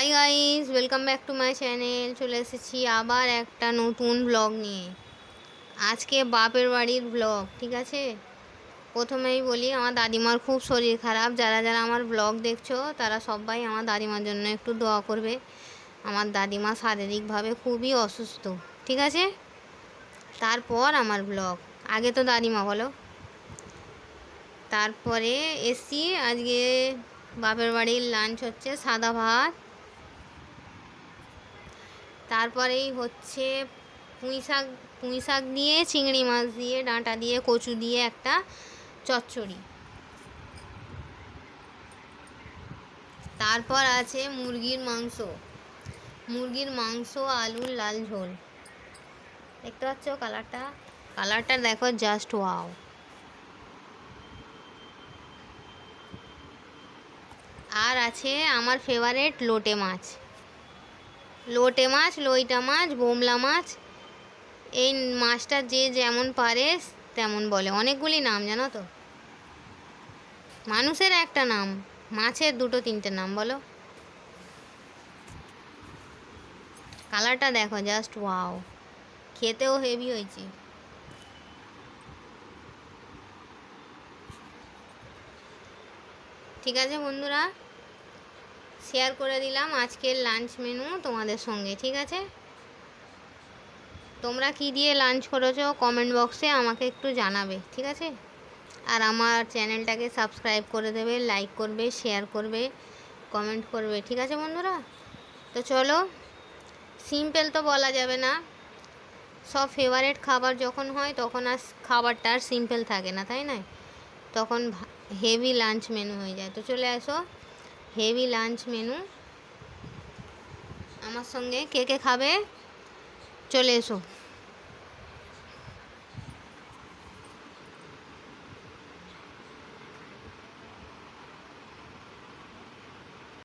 Hi guys, welcome back to my channel. চলে এসেছি আবার একটা নতুন ব্লগ নিয়ে। আজকে বাপের বাড়ির ব্লগ, ঠিক আছে। প্রথমেই বলি, আমার দাদিমার খুব শরীর খারাপ। যারা যারা আমার ব্লগ দেখছো তারা সবাই আমার দাদিমার জন্য একটু দোয়া করবে। আমার দাদিমা শারীরিকভাবে খুবই অসুস্থ, ঠিক আছে। তারপর আমার ব্লগ। আগে তো দাদিমা বলো। তারপরে এসছি আজকে বাপের বাড়ির লাঞ্চ হচ্ছে সাদা ভাত, তারপরেই হচ্ছে পুঁই শাক দিয়ে, চিংড়ি মাছ দিয়ে, ডাঁটা দিয়ে, কচু দিয়ে একটা চচ্চড়ি। তারপর আছে মুরগির মাংস আলুর লাল ঝোল। দেখতে পাচ্ছ কালারটা দেখো, জাস্ট ওয়াও। আর আছে আমার ফেভারিট লইটা মাছ, বোমলা মাছ। এই মাছটা যে যেমন পারে তেমন বলে, অনেকগুলি নাম জানো তো। মানুষের একটা নাম, মাছের দুটো তিনটে নাম বলো। কালারটা দেখো, জাস্ট ওয়াও। খেতেও হেভি হয়েছে। ঠিক আছে বন্ধুরা, শেয়ার করে দিলাম আজকের লাঞ্চ মেনু তোমাদের সঙ্গে, ঠিক আছে। তোমরা কি দিয়ে লাঞ্চ করেছো কমেন্ট বক্সে আমাকে একটু জানাবে, ঠিক আছে। আর আমার চ্যানেলটাকে সাবস্ক্রাইব করে দেবে, লাইক করবে, শেয়ার করবে, কমেন্ট করবে, ঠিক আছে বন্ধুরা। তো চলো, সিম্পল তো বলা যাবে না। সব ফেভারিট খাবার যখন হয় তখন আর খাবারটা আর সিম্পল থাকে না, তাই না। তখন হেভি লাঞ্চ মেনু হয়ে যায়। তো চলে আসো, হেভি লাঞ্চ মেনু আমার সঙ্গে কে কে খাবে চলে এসো।